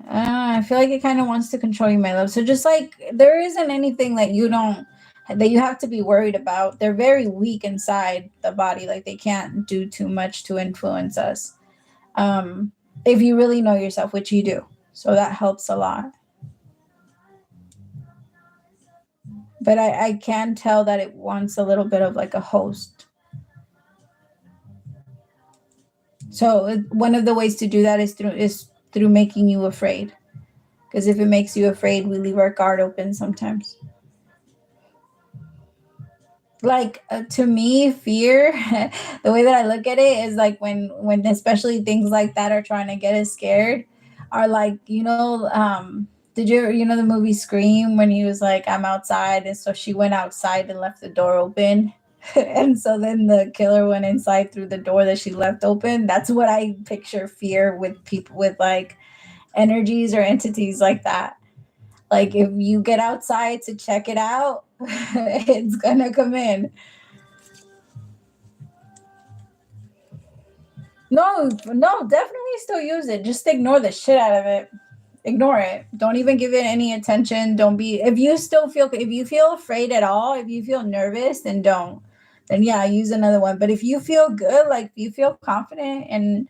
I feel like it kind of wants to control you, my love. So just like there isn't anything that you don't that you have to be worried about. They're very weak inside the body. Like they can't do too much to influence us. Um, if you really know yourself, which you do. So that helps a lot. But I can tell that it wants a little bit of like a host. So one of the ways to do that is through making you afraid. Because if it makes you afraid, we leave our guard open sometimes. Like to me, fear, the way that I look at it is like when especially things like that are trying to get us scared, are like did you know the movie Scream when he was like I'm outside and so she went outside and left the door open. And so then the killer went inside through the door that she left open. That's what I picture fear with people with like energies or entities like that. Like if you get outside to check it out, it's gonna come in. No, no, definitely still use it. Just ignore the shit out of it. Ignore it. Don't even give it any attention. Don't be if you feel afraid at all, if you feel nervous, then don't. Then yeah, use another one. But if you feel good, like if you feel confident and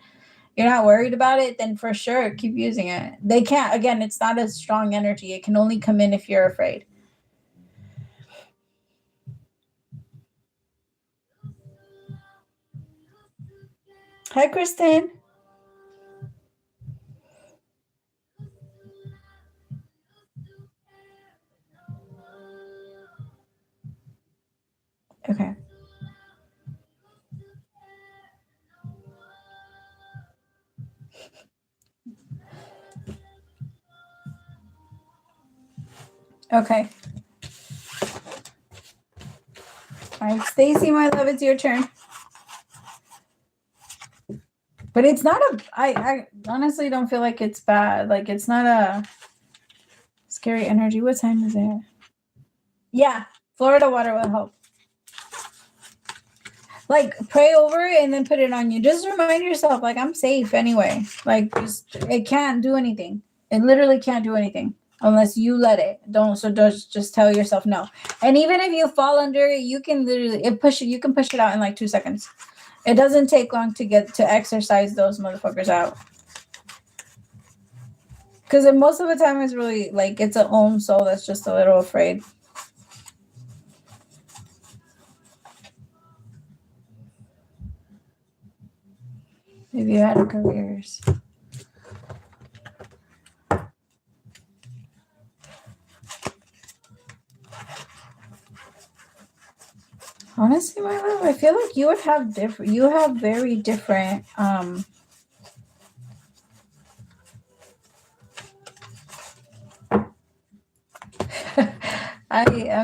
you're not worried about it, then for sure keep using it. They can't again, it's not a strong energy. It can only come in if you're afraid. Hi, Kristen. Okay. Okay. All right, Stacy, my love, it's your turn. But it's not a. I honestly don't feel like it's bad. Like it's not a scary energy. What time is it? Yeah, Florida water will help. Like pray over it and then put it on you. Just remind yourself, like I'm safe anyway. Like just it can't do anything. It literally can't do anything unless you let it. Don't so just tell yourself no. And even if you fall under it, you can literally it push it. You can push it out in like 2 seconds. It doesn't take long to get to exercise those motherfuckers out. Because most of the time it's really like it's an own soul that's just a little afraid. If you had careers. Honestly, my love, I feel like you would have different. You have very different. I'm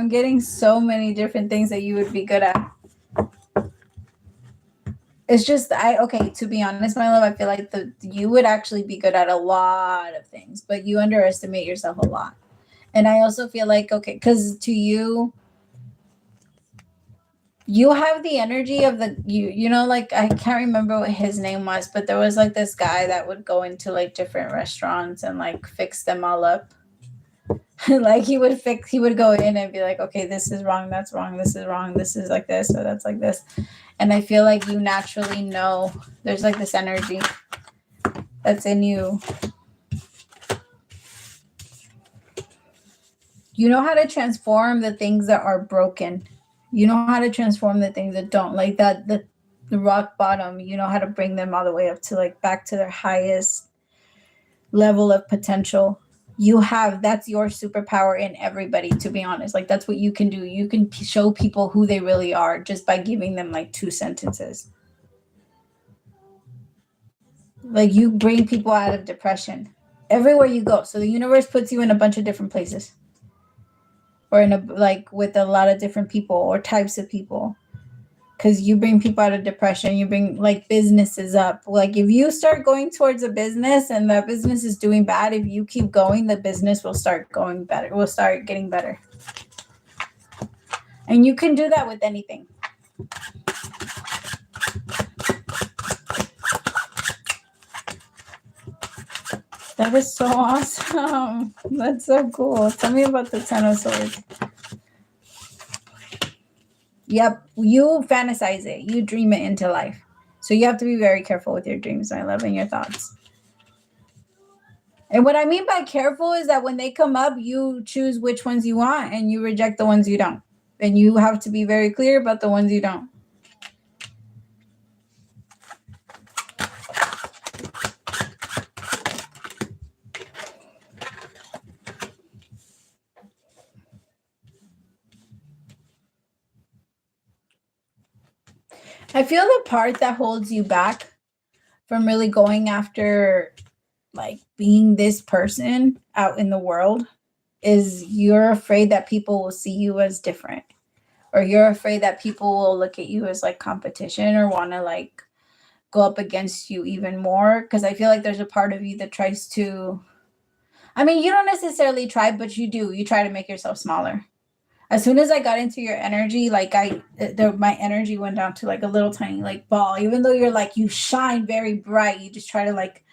getting so many different things that you would be good at. It's just okay. To be honest, my love, I feel like you would actually be good at a lot of things, but you underestimate yourself a lot. And I also feel like okay, because to you, you have the energy of you know like I can't remember what his name was, but there was like this guy that would go into like different restaurants and like fix them all up. Like he would go in and be like, okay, this is wrong, that's wrong, this is wrong, this is like this or that's like this. And I feel like you naturally know there's like this energy that's in you. You know how to transform the things that are broken. You know how to transform the things that don't like that the rock bottom. You know how to bring them all the way up to like back to their highest level of potential. That's your superpower in everybody, to be honest. Like that's what you can do. You can show people who they really are just by giving them like 2 sentences. Like you bring people out of depression everywhere you go. So the universe puts you in a bunch of different places or in a like with a lot of different people or types of people. because you bring people out of depression. You bring like businesses up. Like if you start going towards a business and the business is doing bad, if you keep going, the business will start going better. Will start getting better. And you can do that with anything. That is so awesome. That's so cool. Tell me about the Ten of Swords. Yep, you fantasize it. You dream it into life. So you have to be very careful with your dreams, my love, and your thoughts. And what I mean by careful is that when they come up, you choose which ones you want and you reject the ones you don't. And you have to be very clear about the ones you don't. I feel the part that holds you back from really going after like being this person out in the world is you're afraid that people will see you as different, or you're afraid that people will look at you as like competition or want to like go up against you even more. Because I feel like there's a part of you that tries to, I mean, you don't necessarily try, but you do. You try to make yourself smaller. As soon as I got into your energy, like my energy went down to like a little tiny like ball. Even though you're like, you shine very bright, you just try to like,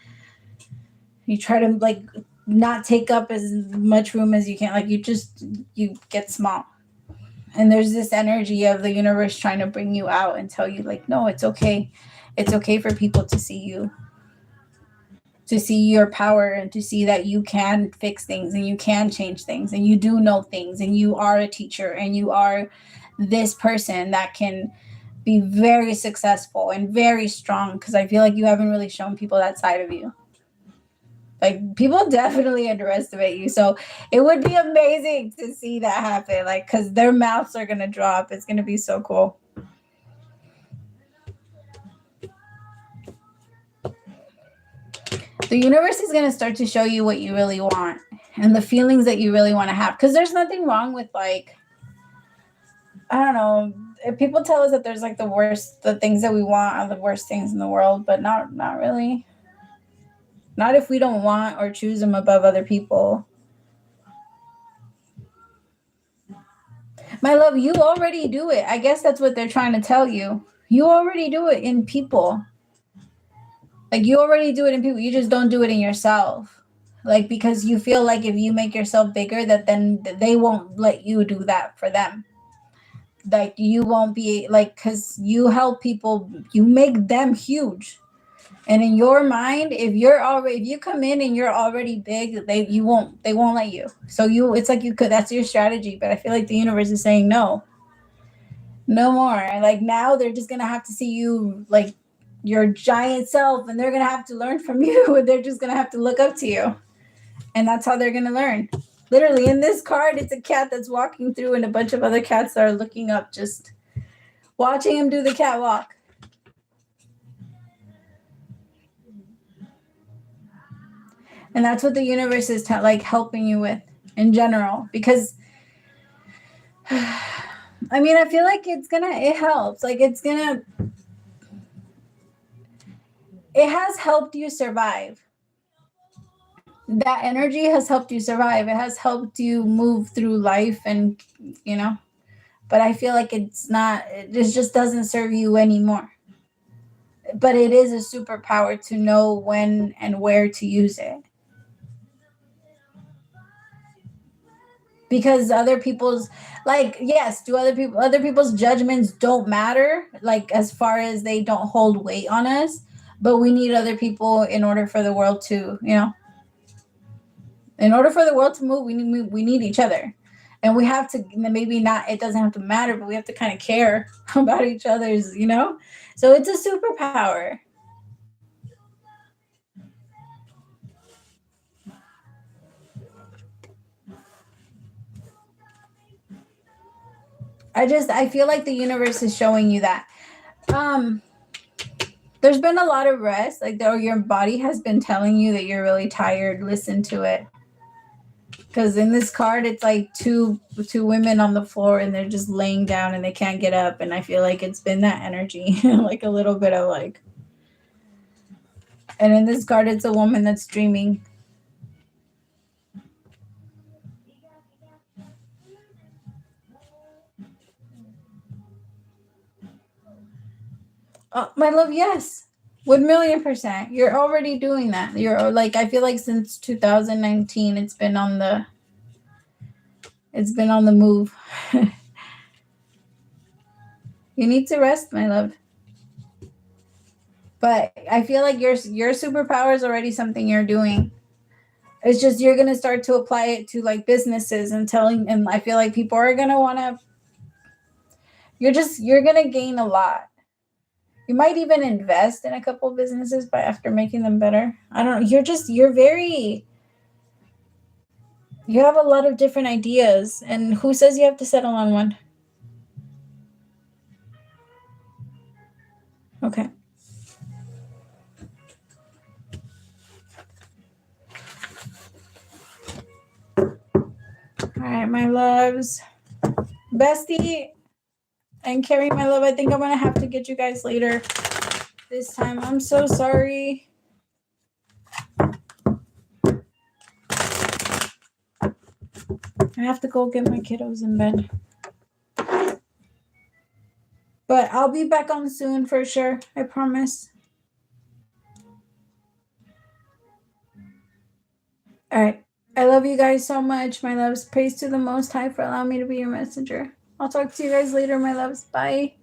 you try to like not take up as much room as you can. Like you get small. And there's this energy of the universe trying to bring you out and tell you like, no, it's okay. It's okay for people to see you, to see your power and to see that you can fix things and you can change things and you do know things and you are a teacher and you are this person that can be very successful and very strong. Because I feel like you haven't really shown people that side of you. Like people definitely underestimate you. So it would be amazing to see that happen. Like, because their mouths are going to drop. It's going to be so cool. The universe is going to start to show you what you really want and the feelings that you really want to have. Because there's nothing wrong with like, I don't know. If people tell us that there's like the things that we want are the worst things in the world, but not really. Not if we don't want or choose them above other people. My love, you already do it. I guess that's what they're trying to tell you. You already do it in people. Like you already do it in people. You just don't do it in yourself. Like because you feel like if you make yourself bigger, that then they won't let you do that for them. Like you won't be like, because you help people, you make them huge. And in your mind, if you come in and you're already big, they won't let you. So it's like you could, that's your strategy. But I feel like the universe is saying no more. Like now they're just gonna have to see you like your giant self, and they're gonna have to learn from you. And they're just gonna have to look up to you, and that's how they're gonna learn. Literally, in this card, it's a cat that's walking through, and a bunch of other cats that are looking up, just watching him do the catwalk. And that's what the universe is like helping you with in general. Because, I mean, I feel like it helps. Like it has helped you survive. That energy has helped you survive. It has helped you move through life and, but I feel like it just doesn't serve you anymore. But it is a superpower to know when and where to use it. Because other people's other people's judgments don't matter, like as far as they don't hold weight on us, but we need other people in order for the world to, in order for the world to move, we need each other. And we have to, maybe not, it doesn't have to matter, but we have to kind of care about each other's, so it's a superpower. I feel like the universe is showing you that. There's been a lot of rest, like your body has been telling you that you're really tired. Listen to it. Because in this card, it's like two women on the floor and they're just laying down and they can't get up. And I feel like it's been that energy, like a little bit of like. And in this card, it's a woman that's dreaming. Oh, my love, yes. 1,000,000%. You're already doing that. You're like, I feel like since 2019, it's been on the move. You need to rest, my love. But I feel like your superpower is already something you're doing. It's just you're gonna start to apply it to like businesses and telling, and I feel like people are gonna wanna. You're gonna gain a lot. You might even invest in a couple businesses by after making them better. I don't know. You have a lot of different ideas, and who says you have to settle on one? Okay. All right, my loves. Bestie and Carrie, my love, I think I'm going to have to get you guys later this time. I'm so sorry. I have to go get my kiddos in bed. But I'll be back on soon for sure. I promise. All right. I love you guys so much, my loves. Praise to the Most High for allowing me to be your messenger. I'll talk to you guys later, my loves. Bye.